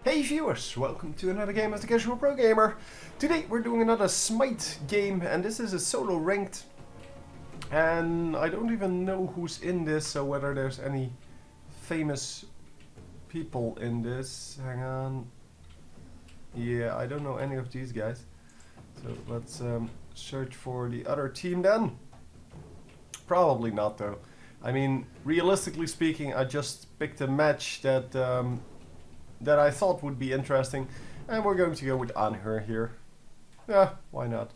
Hey viewers, welcome to another game as the Casual Pro Gamer. Today we're doing another Smite game, and this is a solo ranked. And I don't even know who's in this, so whether there's any famous people in this. Hang on. Yeah, I don't know any of these guys. So let's search for the other team then. Probably not though. I mean, realistically speaking, I just picked a match that that I thought would be interesting, and we're going to go with Anhur here. Yeah, why not?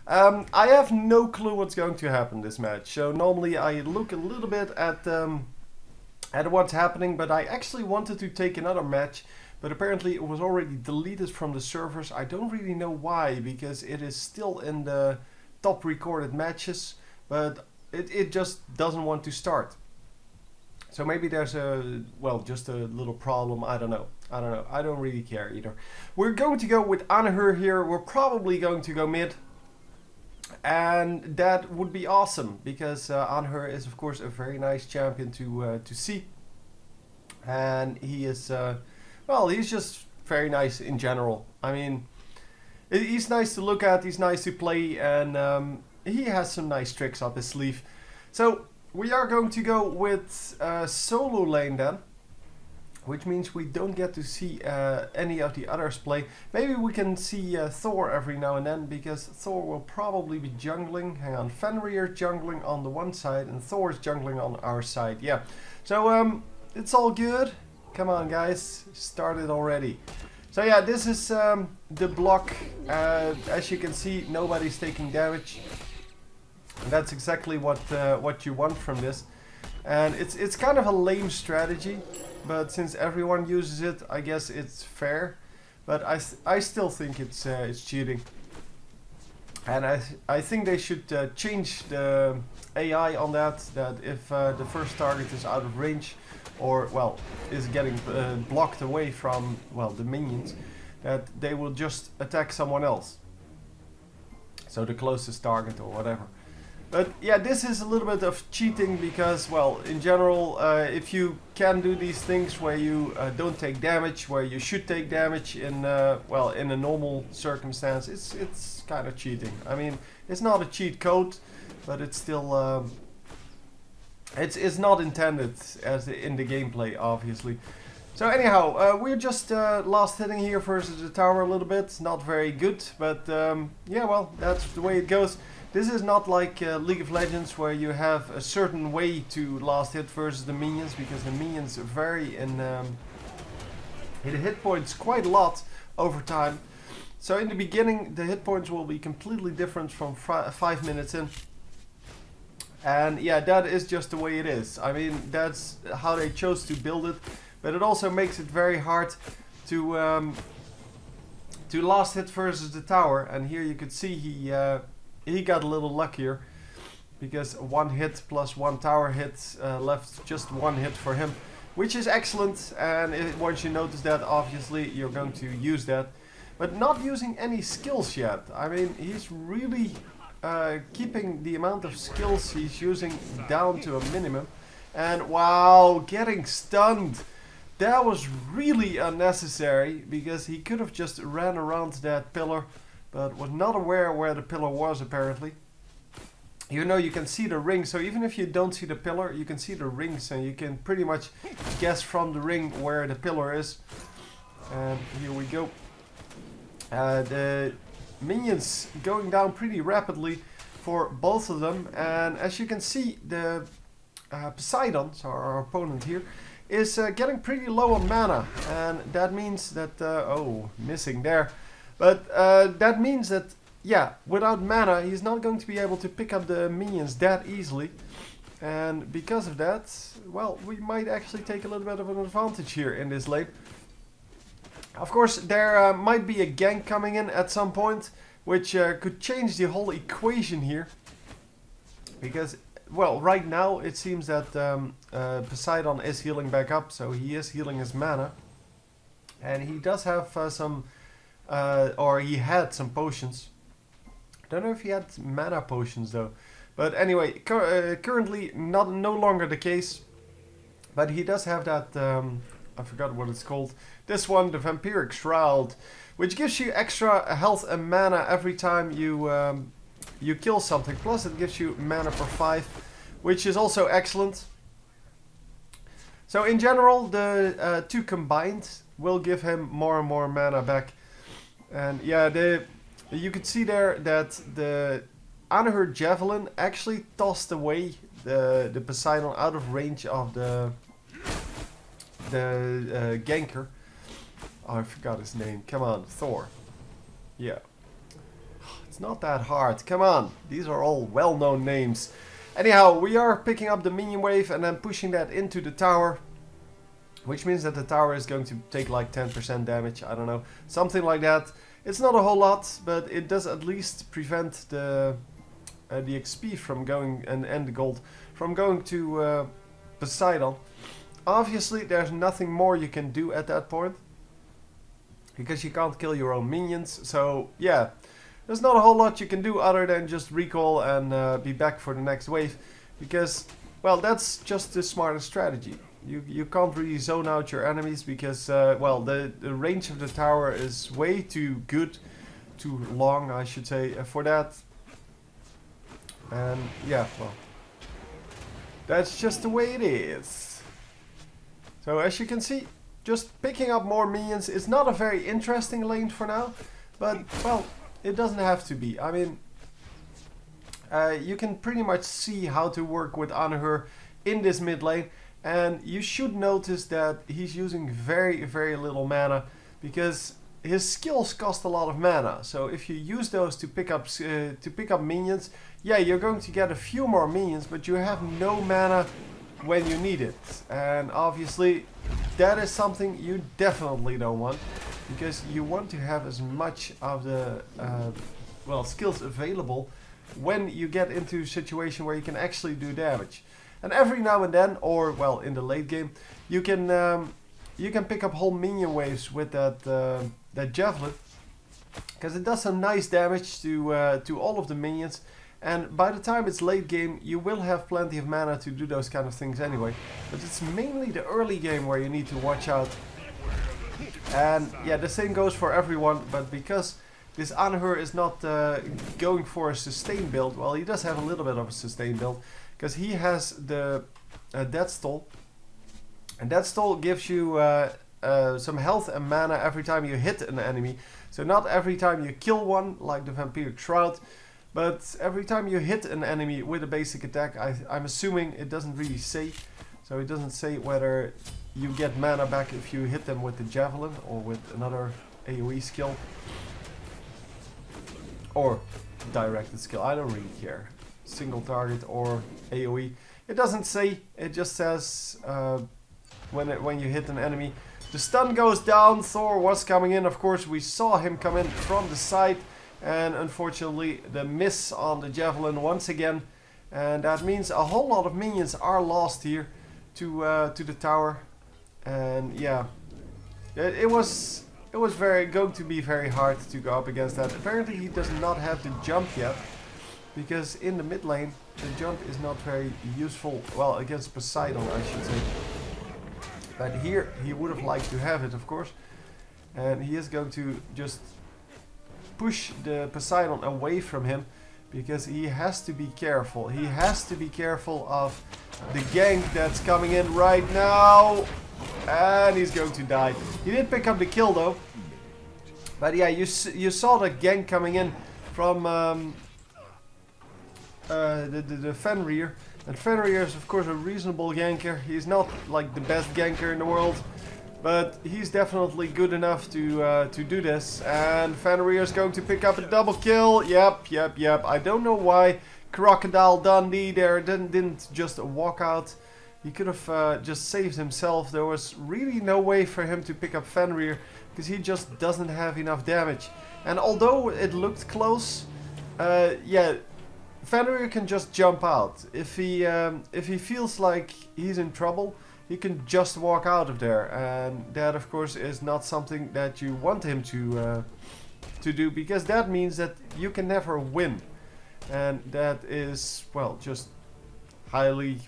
I have no clue what's going to happen this match, so normally I look a little bit at what's happening, but I actually wanted to take another match, but apparently it was already deleted from the servers. I don't really know why, because it is still in the top recorded matches, but it just doesn't want to start. So maybe there's just a little problem. I don't know. I don't really care either. We're going to go with Anhur here. We're probably going to go mid. And that would be awesome, because Anhur is of course a very nice champion to see. And he is, well, he's just very nice in general. I mean, he's nice to look at, he's nice to play, and he has some nice tricks up his sleeve. So we are going to go with solo lane then, which means we don't get to see any of the others play. Maybe we can see Thor every now and then, because Thor will probably be jungling. Hang on, Fenrir jungling on the one side and Thor's jungling on our side. Yeah, so it's all good. Come on guys, start it already. So yeah, this is the block. As you can see, nobody's taking damage. And that's exactly what you want from this, and it's kind of a lame strategy, but since everyone uses it, I guess it's fair. But I still think it's cheating, and I think they should change the AI on that. That if the first target is out of range, or well, is getting blocked away from the minions, that they will just attack someone else. So the closest target or whatever. But yeah, this is a little bit of cheating, because, well, in general, if you can do these things where you don't take damage, where you should take damage in, in a normal circumstance, it's kind of cheating. I mean, it's not a cheat code, but it's still, it's not intended as in the gameplay, obviously. So anyhow, we're just last hitting here versus the tower a little bit. Not very good, but yeah, well, that's the way it goes. This is not like League of Legends, where you have a certain way to last hit versus the minions, because the minions vary in hit points quite a lot over time. So in the beginning, the hit points will be completely different from 5 minutes in. And yeah, that is just the way it is. I mean, that's how they chose to build it. But it also makes it very hard to last hit versus the tower. And here you could see he got a little luckier, because one hit plus one tower hit left just one hit for him, which is excellent. And once you notice that, obviously you're going to use that, but not using any skills yet. I mean, he's really keeping the amount of skills he's using down to a minimum. And wow, getting stunned. That was really unnecessary, because he could have just ran around that pillar, but was not aware where the pillar was, apparently. You know, you can see the ring, so even if you don't see the pillar, you can see the rings, and you can pretty much guess from the ring where the pillar is. And here we go. The minions going down pretty rapidly for both of them, and as you can see, the Poseidon, so our opponent here, is getting pretty low on mana, and that means that, oh, missing there. But that means that, yeah, without mana, he's not going to be able to pick up the minions that easily. And because of that, well, we might actually take a little bit of an advantage here in this lane. Of course, there might be a gank coming in at some point, which could change the whole equation here. Because, well, right now it seems that Poseidon is healing back up, so he is healing his mana. And he does have some... or he had some potions. Don't know if he had mana potions though. But anyway, currently no longer the case. But he does have that I forgot what it's called. This one, the Vampiric Shroud, which gives you extra health and mana every time you kill something. Plus it gives you mana per 5, which is also excellent. So in general, the two combined will give him more and more mana back. And yeah, you could see there that the Anhur Javelin actually tossed away the Poseidon out of range of the ganker. Oh, I forgot his name. Come on, Thor. Yeah. It's not that hard. Come on. These are all well-known names. Anyhow, we are picking up the minion wave and then pushing that into the tower. Which means that the tower is going to take like 10% damage. I don't know. Something like that. It's not a whole lot, but it does at least prevent the XP from going, and the gold, from going to Poseidon. Obviously, there's nothing more you can do at that point. Because you can't kill your own minions. So, yeah. There's not a whole lot you can do other than just recall and be back for the next wave. Because, well, that's just the smartest strategy. You can't really zone out your enemies because, well, the range of the tower is way too good. Too long, I should say, for that. And, yeah, well. That's just the way it is. So, as you can see, just picking up more minions is not a very interesting lane for now. But, well, it doesn't have to be. I mean, you can pretty much see how to work with Anhur in this mid lane. And you should notice that he's using very, very little mana. Because his skills cost a lot of mana. So if you use those to pick up minions, yeah, you're going to get a few more minions. But you have no mana when you need it. And obviously, that is something you definitely don't want. Because you want to have as much of the well, skills available when you get into a situation where you can actually do damage. And every now and then, or well, in the late game, you can pick up whole minion waves with that javelin, because it does some nice damage to all of the minions. And by the time it's late game, you will have plenty of mana to do those kind of things anyway. But it's mainly the early game where you need to watch out. And yeah, the same goes for everyone, but because this Anhur is not going for a sustain build, well, he does have a little bit of a sustain build, because he has the Death Stall, and Death Stall gives you some health and mana every time you hit an enemy. So not every time you kill one, like the Vampiric Shroud, but every time you hit an enemy with a basic attack. I'm assuming it doesn't really say, so it doesn't say whether you get mana back if you hit them with the Javelin or with another AoE skill. Or directed skill, I don't really care. Single target or AoE. It doesn't say, it just says when you hit an enemy. The stun goes down, Thor was coming in, of course we saw him come in from the side. And unfortunately the miss on the Javelin once again. And that means a whole lot of minions are lost here to the tower. And yeah, it was going to be very hard to go up against that. Apparently he does not have the jump yet, because in the mid lane the jump is not very useful. Well, against Poseidon, I should say. But here he would have liked to have it, of course. And he is going to just push the Poseidon away from him, because he has to be careful. He has to be careful of the gank that's coming in right now. And he's going to die. He did pick up the kill though. But yeah, you saw the gank coming in from the Fenrir. And Fenrir is of course a reasonable ganker. He's not like the best ganker in the world, but he's definitely good enough to do this. And Fenrir is going to pick up a double kill. Yep. I don't know why Crocodile Dundee there didn't just walk out. He could have just saved himself. There was really no way for him to pick up Fenrir, because he just doesn't have enough damage. And although it looked close, yeah, Fenrir can just jump out. If he feels like he's in trouble, he can just walk out of there. And that, of course, is not something that you want him to do, because that means that you can never win. And that is, well, just highly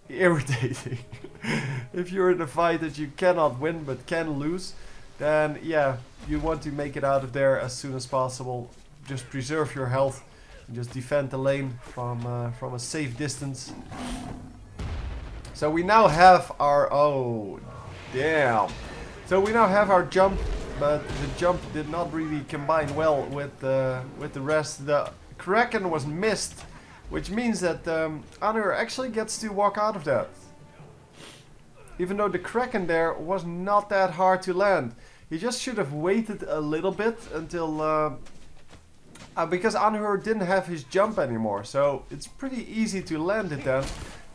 irritating. If you're in a fight that you cannot win but can lose, then yeah, you want to make it out of there as soon as possible. Just preserve your health and just defend the lane from a safe distance. So we now have our... oh, damn. So we now have our jump, but the jump did not really combine well with the rest. The Kraken was missed, which means that Anhur actually gets to walk out of that. Even though the Kraken there was not that hard to land. He just should have waited a little bit until... because Anhur didn't have his jump anymore, so it's pretty easy to land it then.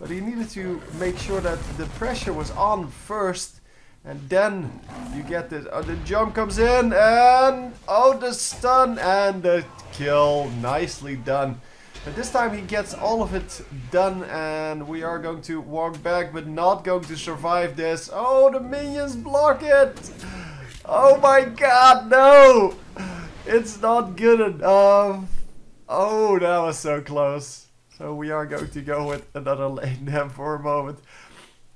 But he needed to make sure that the pressure was on first, and then you get this. Oh, the jump comes in, and oh, the stun and the kill. Nicely done. But this time he gets all of it done, and we are going to walk back, but not going to survive this. Oh, the minions block it! Oh my god, no! It's not good enough. Oh, that was so close. So we are going to go with another lane then for a moment.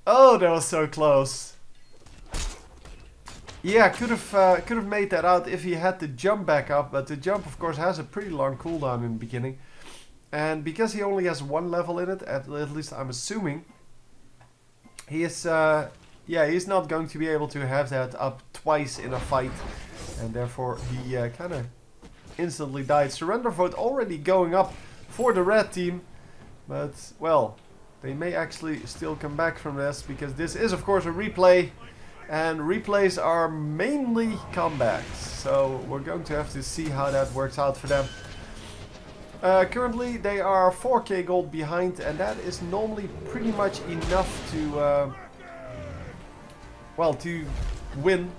Oh, that was so close. Yeah, could have made that out if he had the jump back up, but the jump of course has a pretty long cooldown in the beginning. And because he only has one level in it, at least I'm assuming, he is yeah, he's not going to be able to have that up twice in a fight. And therefore he kind of instantly died. Surrender vote already going up for the red team. But, well, they may actually still come back from this, because this is of course a replay. And replays are mainly comebacks. So we're going to have to see how that works out for them. Currently they are 4k gold behind, and that is normally pretty much enough to, well, to win.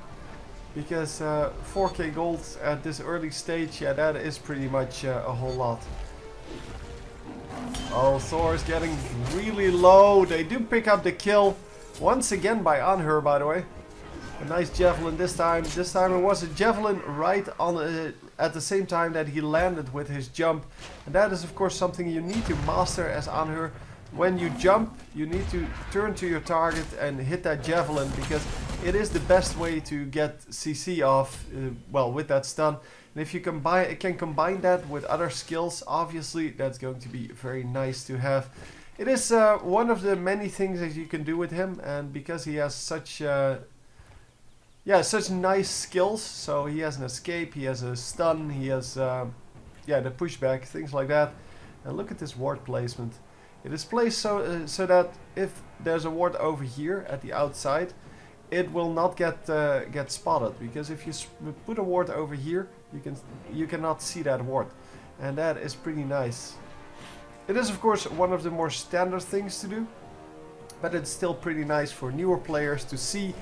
Because 4k gold at this early stage, yeah, that is pretty much a whole lot. Oh, Thor is getting really low. They do pick up the kill. Once again by Anhur, by the way. A nice javelin this time. This time it was a javelin right on at the same time that he landed with his jump. And that is of course something you need to master as Anhur. When you jump, you need to turn to your target and hit that javelin, because it is the best way to get CC off, well, with that stun. And if you can combine that with other skills, obviously that's going to be very nice to have. It is one of the many things that you can do with him, and because he has such yeah, such nice skills. So he has an escape, he has a stun, he has yeah, the pushback, things like that. And look at this ward placement. It is placed so so that if there's a ward over here at the outside, it will not get spotted, because if you put a ward over here, you cannot see that ward, and that is pretty nice. It is of course one of the more standard things to do, but it's still pretty nice for newer players to see,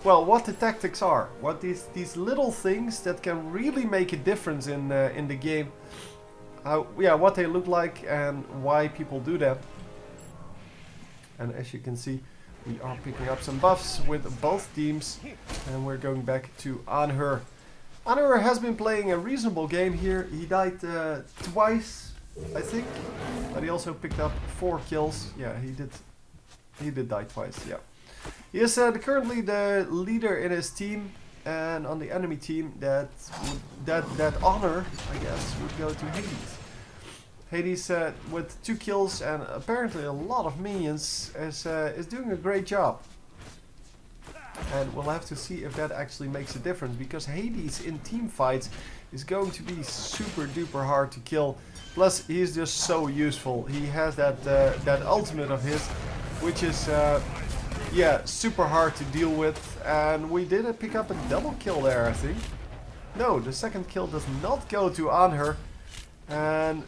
well, what the tactics are, what these little things that can really make a difference in the game. Yeah, what they look like and why people do them. And as you can see, we are picking up some buffs with both teams, and we're going back to Anhur. Anhur has been playing a reasonable game here. He died twice, I think, but he also picked up 4 kills. Yeah, he did die twice. Yeah, he is currently the leader in his team. And on the enemy team, that honor, I guess, would go to Hades. Hades with 2 kills and apparently a lot of minions is doing a great job. And we'll have to see if that actually makes a difference, because Hades in team fights is going to be super duper hard to kill. Plus he's just so useful. He has that ultimate of his, which is yeah, super hard to deal with. And we did pick up a double kill there, I think. No, the second kill does not go to Anhur. And,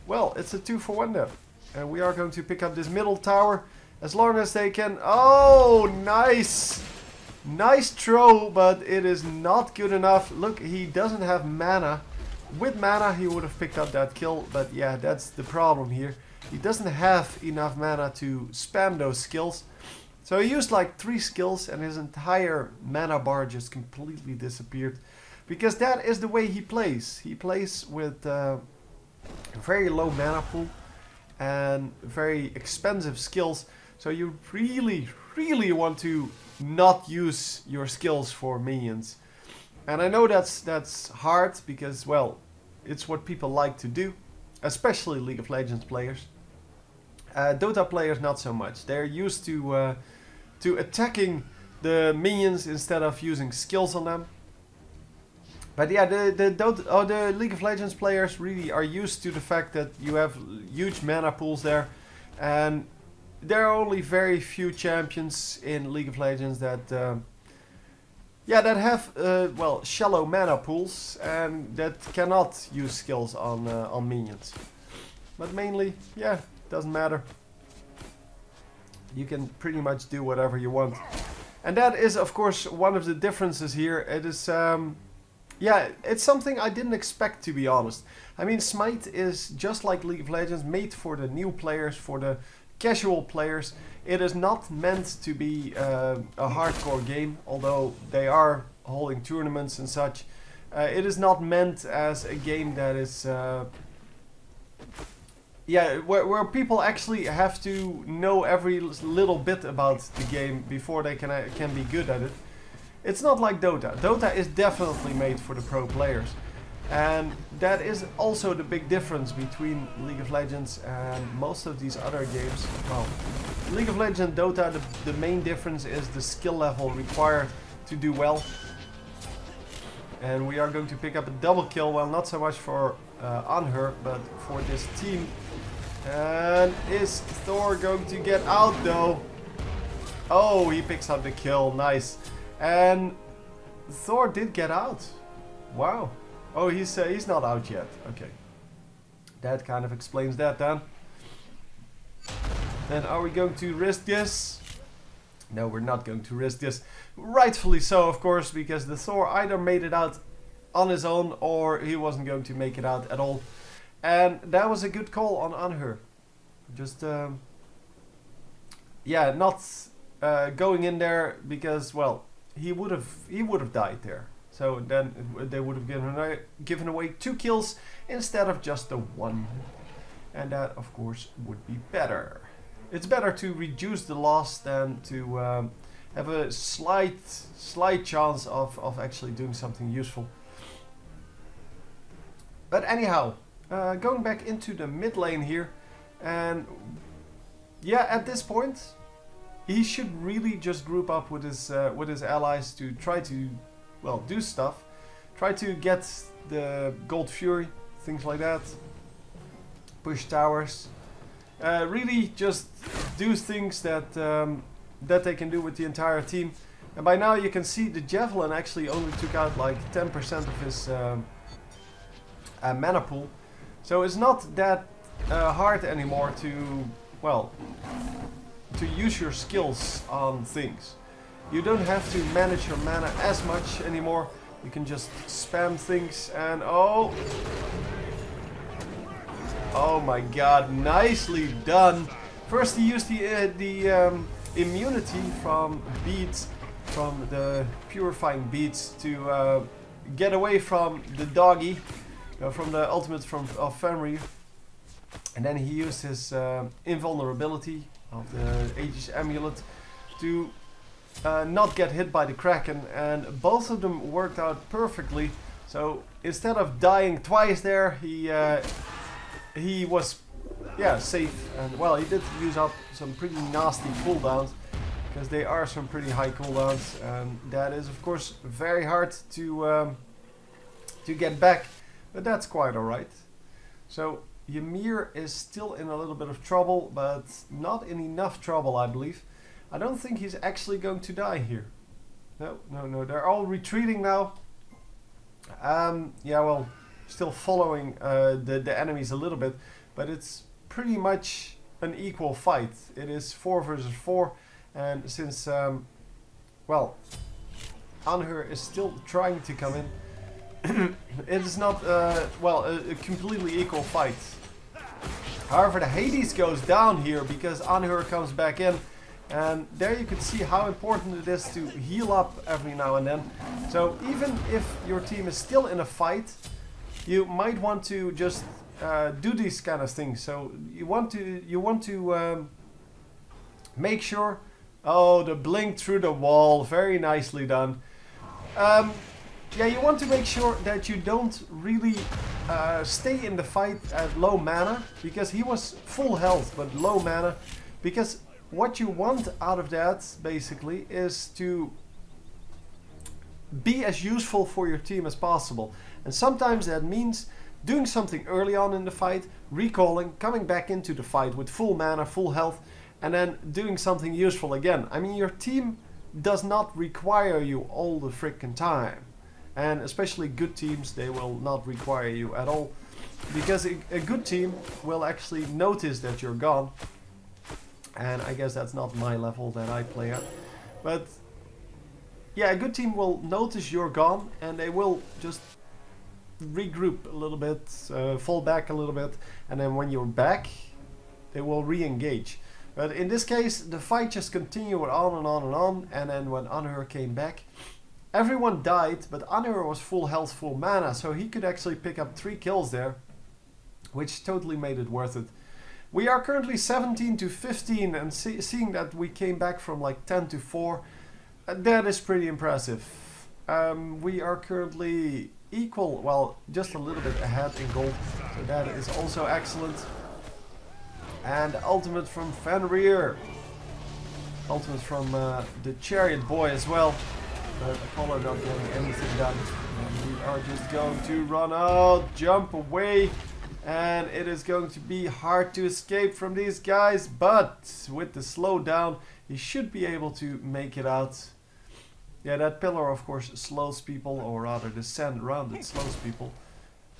well, it's a 2-for-1 then. And we are going to pick up this middle tower. As long as they can... Oh, nice! Nice throw, but it is not good enough. Look, he doesn't have mana. With mana, he would have picked up that kill. But yeah, that's the problem here. He doesn't have enough mana to spam those skills. So he used like 3 skills and his entire mana bar just completely disappeared. Because that is the way he plays. He plays with a very low mana pool and very expensive skills. So you really want to not use your skills for minions. And I know that's hard because, well, it's what people like to do, especially League of Legends players. Dota players not so much. They're used to attacking the minions instead of using skills on them. But yeah, the League of Legends players really are used to the fact that you have huge mana pools there, and there are only very few champions in League of Legends that that have well, shallow mana pools and that cannot use skills on minions. But mainly, yeah, doesn't matter. You can pretty much do whatever you want, and that is of course one of the differences here. It is yeah, it's something I didn't expect, to be honest. I mean, Smite is just like League of Legends, made for the new players, for the casual players. It is not meant to be a hardcore game, although they are holding tournaments and such. It is not meant as a game that is yeah, where people actually have to know every little bit about the game before they can be good at it. It's not like Dota. Dota is definitely made for the pro players. And that is also the big difference between League of Legends and most of these other games. Well, League of Legends and Dota, the main difference is the skill level required to do well. And we are going to pick up a double kill, well, not so much for Anhur, but for this team. And is Thor going to get out though? Oh, he picks up the kill, nice. And Thor did get out. Wow. Oh, he's not out yet. Okay. That kind of explains that then. Then are we going to risk this? No, we're not going to risk this. Rightfully so, of course, because the Thor either made it out on his own or he wasn't going to make it out at all. And that was a good call on Anhur. Just yeah, not going in there because, well, he would have died there. So then they would have given away 2 kills instead of just the 1. And that of course would be better. It's better to reduce the loss than to have a slight chance of actually doing something useful. But anyhow, going back into the mid lane here, and yeah, at this point he should really just group up with his allies to try to, well, do stuff. Try to get the Gold Fury, things like that. Push towers. Really just do things that that they can do with the entire team. And by now you can see the Javelin actually only took out like 10% of his mana pool. So it's not that hard anymore to, well, to use your skills on things. You don't have to manage your mana as much anymore. You can just spam things and oh my god, nicely done. First he used the immunity from beads, from the purifying beads to get away from the doggy, from the ultimate of Fenrir. And then he used his invulnerability of the Aegis Amulet to not get hit by the Kraken, and both of them worked out perfectly. So instead of dying twice there, he was, yeah, safe. And well, he did use up some pretty nasty cooldowns, because they are some pretty high cooldowns, and that is of course very hard to get back, but that's quite alright. So Ymir is still in a little bit of trouble, but not in enough trouble, I believe. I don't think he's actually going to die here. No, they're all retreating now. Yeah, well, still following the enemies a little bit, but it's pretty much an equal fight. It is 4 versus 4, and since, well, Anhur is still trying to come in, it is not, well, a completely equal fight. However, the Hades goes down here because Anhur comes back in, and there you can see how important it is to heal up every now and then. So even if your team is still in a fight, you might want to just do these kind of things. So you want to Make sure... Oh, the blink through the wall. Very nicely done. Yeah, you want to make sure that you don't really stay in the fight at low mana. Because he was full health, but low mana. Because what you want out of that, basically, is to be as useful for your team as possible. And sometimes that means doing something early on in the fight, recalling, coming back into the fight with full mana, full health, and then doing something useful again. I mean, your team does not require you all the frickin' time. And especially good teams, they will not require you at all. Because a good team will actually notice that you're gone. And I guess that's not my level that I play at. But yeah, a good team will notice you're gone and they will just regroup a little bit, fall back a little bit. And then when you're back, they will re-engage. But in this case, the fight just continued on and on and on. And then when Anhur came back, everyone died, but Anhur was full health, full mana. So he could actually pick up 3 kills there, which totally made it worth it. We are currently 17 to 15, and seeing that we came back from like 10 to 4, that is pretty impressive. We are currently equal, well, just a little bit ahead in gold, so that is also excellent. And the ultimate from Fenrir. Ultimate from the Chariot Boy as well. But Apollo not getting anything done. And we are just going to run out, jump away. And it is going to be hard to escape from these guys. But with the slowdown, he should be able to make it out. Yeah, that pillar of course slows people, or rather the sand around it slows people.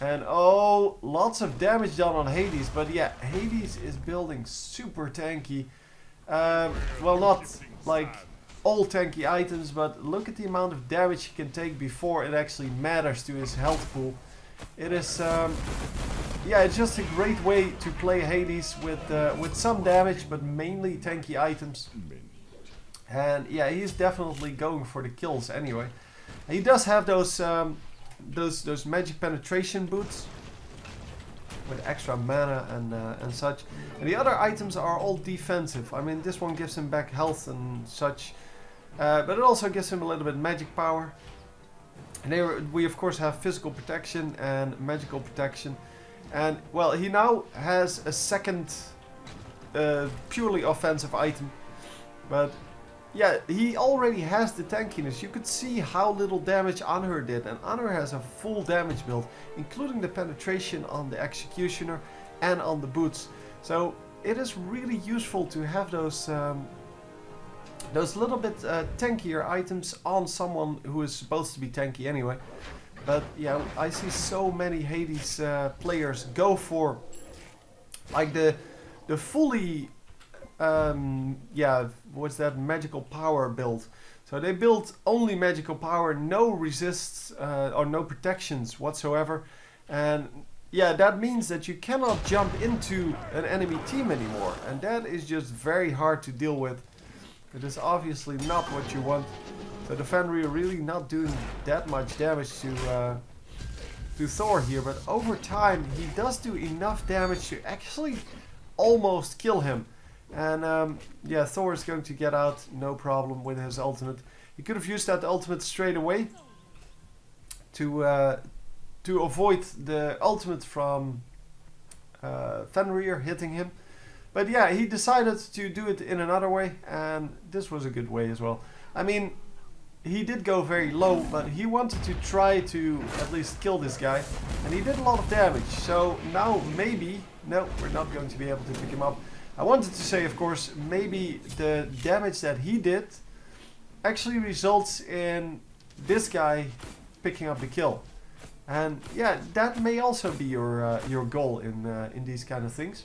And oh, lots of damage done on Hades, but yeah, Hades is building super tanky. Well, not like all tanky items, but look at the amount of damage he can take before it actually matters to his health pool. It is, yeah, it's just a great way to play Hades with some damage, but mainly tanky items. And yeah, he's definitely going for the kills anyway. And he does have those magic penetration boots with extra mana and such. And the other items are all defensive. I mean, this one gives him back health and such, but it also gives him a little bit magic power. And there we of course have physical protection and magical protection. And well, he now has a second purely offensive item, but yeah, he already has the tankiness. You could see how little damage Anhur did, and Anhur has a full damage build, including the penetration on the Executioner and on the boots. So it is really useful to have those little bit tankier items on someone who is supposed to be tanky anyway. But yeah, I see so many Hades players go for like the fully yeah, what's that, magical power build. So they build only magical power, no resists or no protections whatsoever. And yeah, that means that you cannot jump into an enemy team anymore, and that is just very hard to deal with. It is obviously not what you want. So the Fenrir really not doing that much damage to Thor here, but over time he does do enough damage to actually almost kill him. And yeah, Thor is going to get out no problem with his ultimate. He could have used that ultimate straight away to avoid the ultimate from Fenrir hitting him. But yeah, he decided to do it in another way, and this was a good way as well. I mean, he did go very low, but he wanted to try to at least kill this guy, and he did a lot of damage. So now maybe, no, we're not going to be able to pick him up. I wanted to say, of course, maybe the damage that he did actually results in this guy picking up the kill. And yeah, that may also be your goal in these kind of things.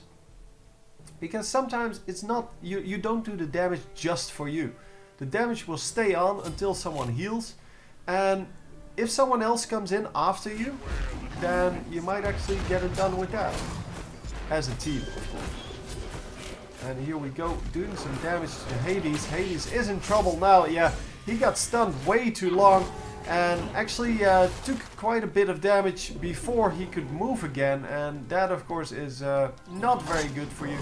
Because sometimes it's not, you don't do the damage just for you. The damage will stay on until someone heals. And if someone else comes in after you, then you might actually get it done with that. As a team, of course. And here we go, doing some damage to Hades. Hades is in trouble now. Yeah, he got stunned way too long. And actually took quite a bit of damage before he could move again. And that of course is not very good for you.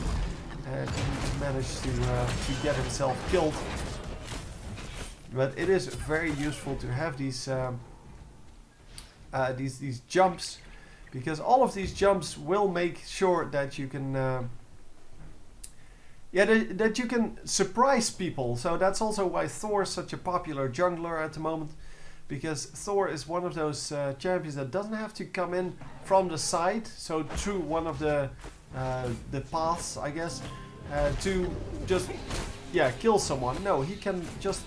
and he managed to get himself killed. But it is very useful to have these jumps, because all of these jumps will make sure that you can that you can surprise people. So that's also why Thor is such a popular jungler at the moment, because Thor is one of those champions that doesn't have to come in from the side, so through one of the paths, I guess, to just kill someone. No, he can just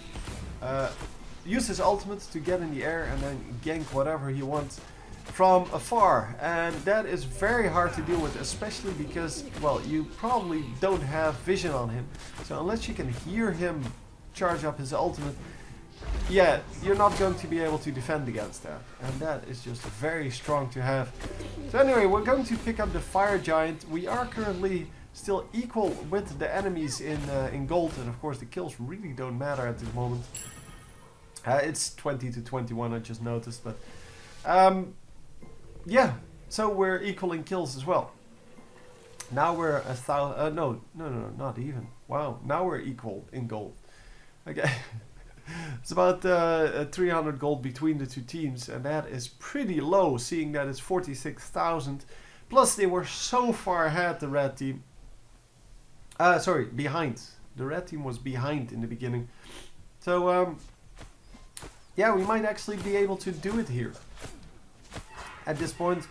use his ultimate to get in the air and then gank whatever he wants from afar, and that is very hard to deal with, especially because, well, you probably don't have vision on him, so unless you can hear him charge up his ultimate, you're not going to be able to defend against that, and that is just very strong to have. So anyway, we're going to pick up the Fire Giant. We are currently still equal with the enemies in gold, and of course the kills really don't matter at this moment. It's 20 to 21, I just noticed, but so we're equal in kills as well. Now we're 1,000. No, not even. Wow, now we're equal in gold. Okay, it's about 300 gold between the two teams, and that is pretty low, seeing that it's 46,000. Plus, they were so far ahead, the red team. Sorry, behind. The red team was behind in the beginning. So, we might actually be able to do it here. At this point,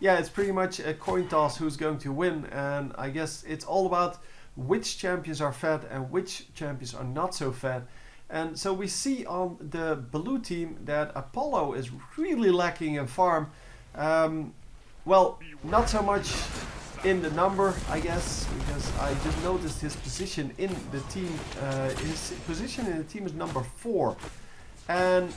it's pretty much a coin toss who's going to win, and I guess it's all about which champions are fed and which champions are not so fed. And so we see on the blue team that Apollo is really lacking in farm. Well, not so much in the number, I guess, because I just noticed his position in the team. His position in the team is number 4. And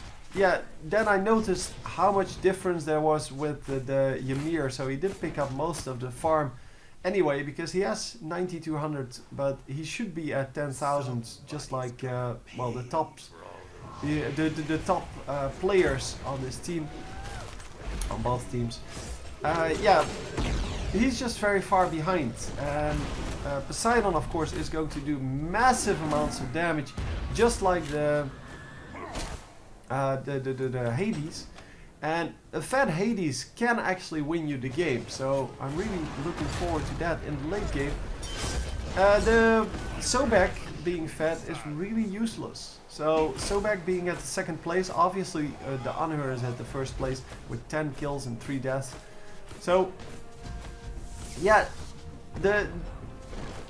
then I noticed how much difference there was with the Ymir, so he did pick up most of the farm anyway, because he has 9,200, but he should be at 10,000, just like the top players on this team, on both teams. He's just very far behind, and Poseidon, of course, is going to do massive amounts of damage, just like the Hades, and a fed Hades can actually win you the game, so I'm really looking forward to that in the late game. The Sobek being fed is really useless, so Sobek being at the 2nd place, obviously the Anhur is at the 1st place with 10 kills and 3 deaths. So the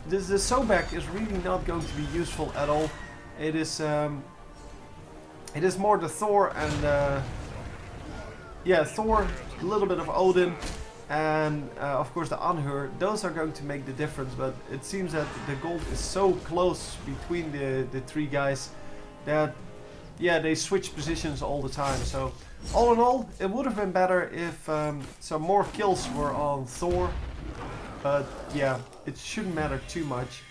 Sobek is really not going to be useful at all. It is more the Thor and Thor, a little bit of Odin, and of course the Anhur. Those are going to make the difference, but it seems that the gold is so close between the 3 guys that they switch positions all the time. So all in all, it would have been better if some more kills were on Thor, but it shouldn't matter too much.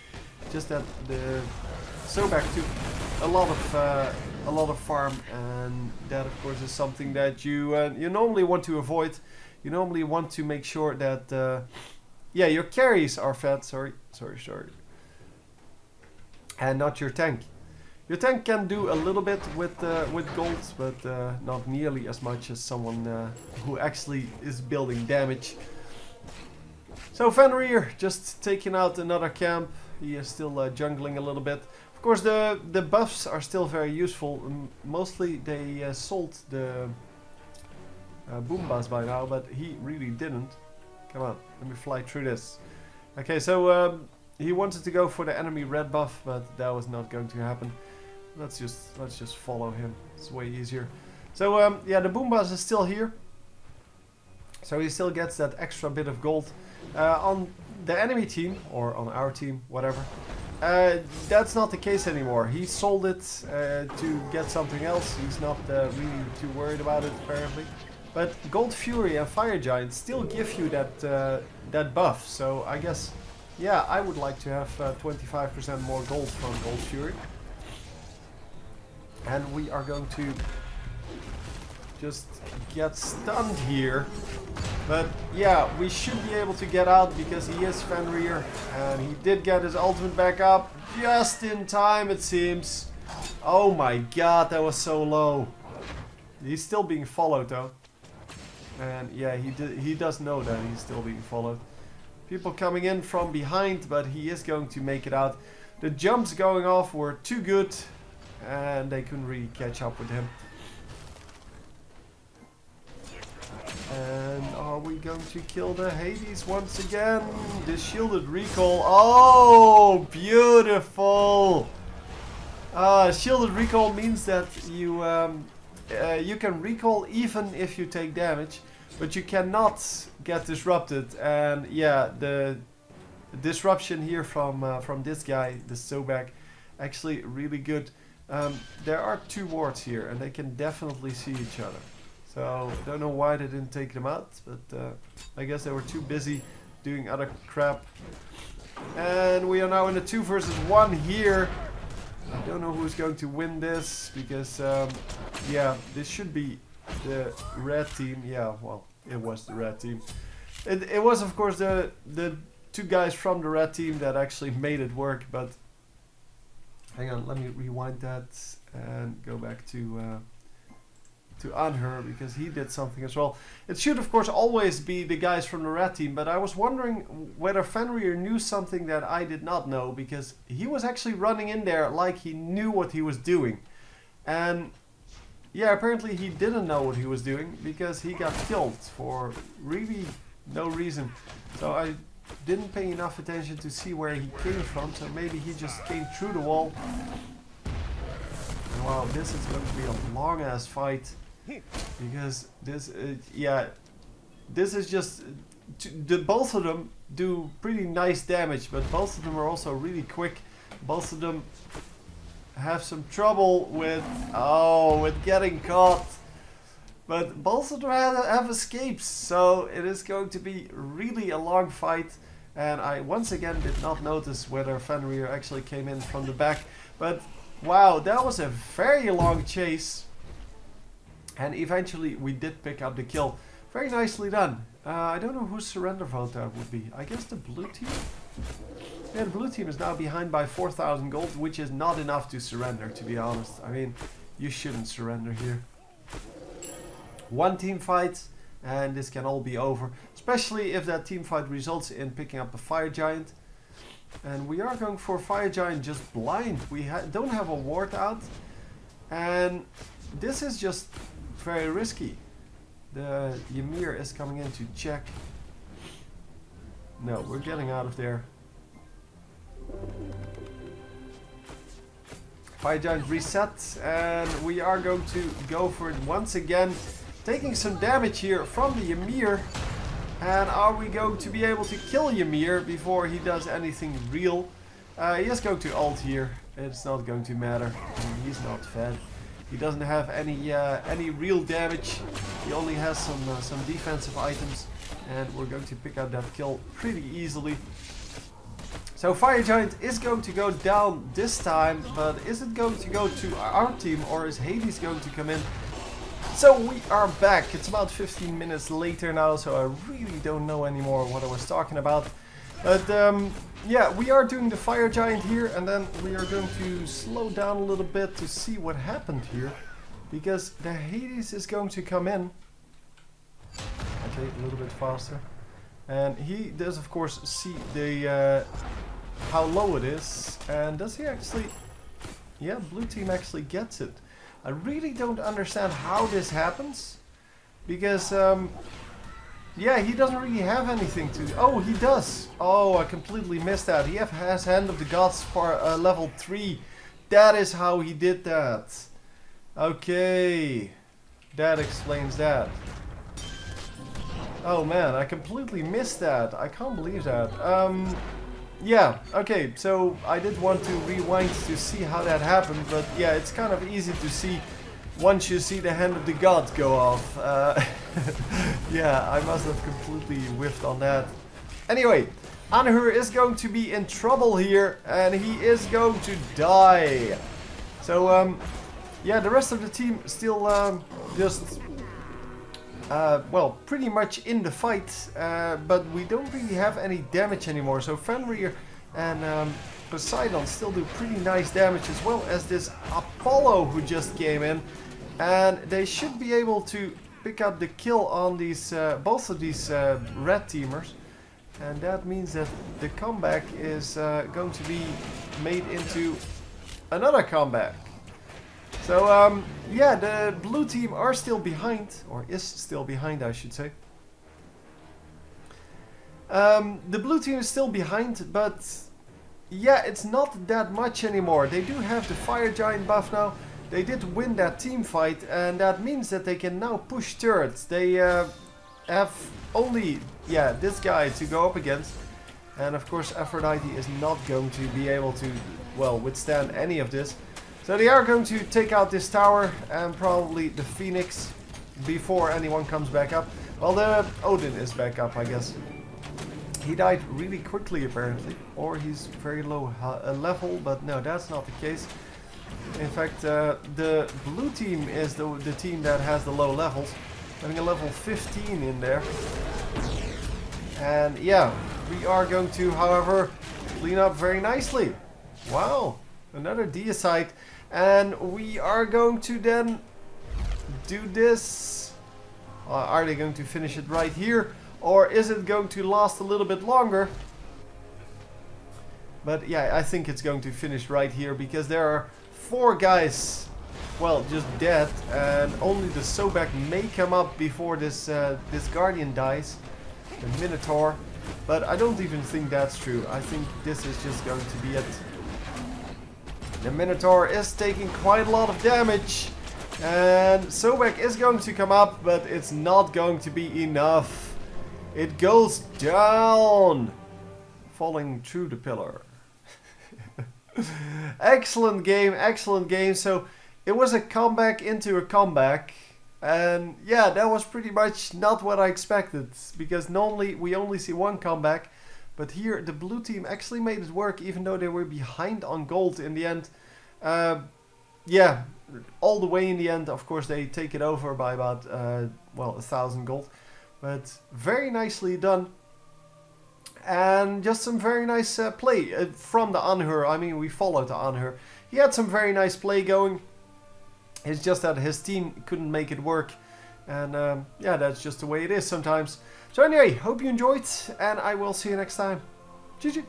Just that the Sobek took a lot of farm, and that of course is something that you normally want to avoid. You normally want to make sure that your carries are fed. Sorry, and not your tank. Your tank can do a little bit with gold, but not nearly as much as someone who actually is building damage. So Fenrir just taking out another camp. He is still jungling a little bit. Of course, the buffs are still very useful. Mostly they sold the Boombas by now, but he really didn't. Come on, let me fly through this. Okay, so he wanted to go for the enemy red buff, but that was not going to happen. Let's just follow him. It's way easier. So the Boombas is still here, so he still gets that extra bit of gold. On the enemy team, or on our team, whatever, that's not the case anymore. He sold it to get something else. He's not really too worried about it, apparently. But Gold Fury and Fire Giant still give you that buff. So I guess, I would like to have 25% more gold from Gold Fury. And we are going to just get stunned here. But yeah, we should be able to get out because he is Fenrir. And he did get his ultimate back up just in time, it seems. Oh my god, that was so low. He's still being followed though. And yeah, he does know that he's still being followed. People coming in from behind, but he is going to make it out. The jumps going off were too good. And they couldn't really catch up with him. And are we going to kill the Hades once again? The shielded recall. Oh, beautiful! Shielded recall means that you can recall even if you take damage, but you cannot get disrupted. And yeah, the disruption here from this guy, the Sobek, actually really good. There are two wards here, and they can definitely see each other. So, don't know why they didn't take them out, but I guess they were too busy doing other crap. And we are now in a 2 versus 1 here. I don't know who's going to win this, because, yeah, this should be the red team. Yeah, well, it was the red team. It was, of course, the 2 guys from the red team that actually made it work, but... Hang on, let me rewind that and go back to Anhur, because he did something as well. It should of course always be the guys from the red team, but I was wondering whether Fenrir knew something that I did not know, because he was actually running in there like he knew what he was doing. And yeah, apparently he didn't know what he was doing, because he got killed for really no reason. So I didn't pay enough attention to see where he came from, so maybe he just came through the wall. And wow, this is going to be a long ass fight, because this yeah, this is just both of them do pretty nice damage, but both of them are also really quick. Both of them have some trouble with getting caught. But both of them have escapes, so it is going to be really a long fight. And I once again did not notice whether Fenrir actually came in from the back. But wow, that was a very long chase. And eventually we did pick up the kill. Very nicely done. I don't know whose surrender vote that would be. I guess the blue team? Yeah, the blue team is now behind by 4,000 gold, which is not enough to surrender, to be honest. I mean, you shouldn't surrender here. One team fight and this can all be over, especially if that team fight results in picking up the fire giant. And we are going for fire giant just blind. We don't have a ward out, and this is just very risky. The Ymir is coming in to check. No, we're getting out of there. Fire giant reset, and we are going to go for it once again. Taking some damage here from the Ymir. And are we going to be able to kill Ymir before he does anything real? He is going to ult here. It's not going to matter. I mean, he's not fed. He doesn't have any real damage. He only has some defensive items. And we're going to pick out that kill pretty easily. So Fire Giant is going to go down this time. But is it going to go to our team, or is Hades going to come in? So we are back. It's about 15 minutes later now, so I really don't know anymore what I was talking about. But yeah, we are doing the Fire Giant here, and then we are going to slow down a little bit to see what happened here. Because the Hades is going to come in. Okay, a little bit faster. And he does of course see the how low it is. And does he actually... Yeah, blue team actually gets it. I really don't understand how this happens, because yeah, he doesn't really have anything to... Oh, he does! Oh, I completely missed that. He has Hand of the Gods for level 3. That is how he did that. Okay, that explains that. Oh man, I completely missed that. I can't believe that. Yeah, okay, so I did want to rewind to see how that happened, but yeah, it's kind of easy to see once you see the Hand of the Gods go off. Yeah, I must have completely whiffed on that. Anyway, Anhur is going to be in trouble here, and he is going to die. So, yeah, the rest of the team still just well, pretty much in the fight, but we don't really have any damage anymore. So Fenrir and Poseidon still do pretty nice damage, as well as this Apollo who just came in, and they should be able to pick up the kill on these both of these red teamers, and that means that the comeback is going to be made into another comeback. So yeah, the blue team are still behind, or is still behind, I should say. The blue team is still behind, but yeah, it's not that much anymore. They do have the fire giant buff now. They did win that team fight, and that means that they can now push turrets. They have only, yeah, this guy to go up against, and of course Aphrodite is not going to be able to, well, withstand any of this. So they are going to take out this tower and probably the Phoenix before anyone comes back up. Well, the Odin is back up, I guess. He died really quickly apparently, or he's very low level, but no, that's not the case. In fact, the blue team is the team that has the low levels, having a level 15 in there. And yeah, we are going to, however, clean up very nicely. Wow, another deicide. And we are going to then do this. Are they going to finish it right here? Or is it going to last a little bit longer? But yeah, I think it's going to finish right here, because there are 4 guys, well, just dead. And only the Sobek may come up before this, this Guardian dies. The Minotaur. But I don't even think that's true. I think this is just going to be it. The Minotaur is taking quite a lot of damage, and Sobek is going to come up, but it's not going to be enough. It goes down, falling through the pillar. Excellent game, excellent game. So it was a comeback into a comeback, and yeah, that was pretty much not what I expected, because normally we only see one comeback. But here, the blue team actually made it work, even though they were behind on gold in the end. Yeah, all the way in the end, of course, they take it over by about, well, 1,000 gold. But very nicely done. And just some very nice play from the Anhur. I mean, we followed the Anhur. He had some very nice play going. It's just that his team couldn't make it work. And yeah, that's just the way it is sometimes. So anyway, hope you enjoyed, and I will see you next time. GG.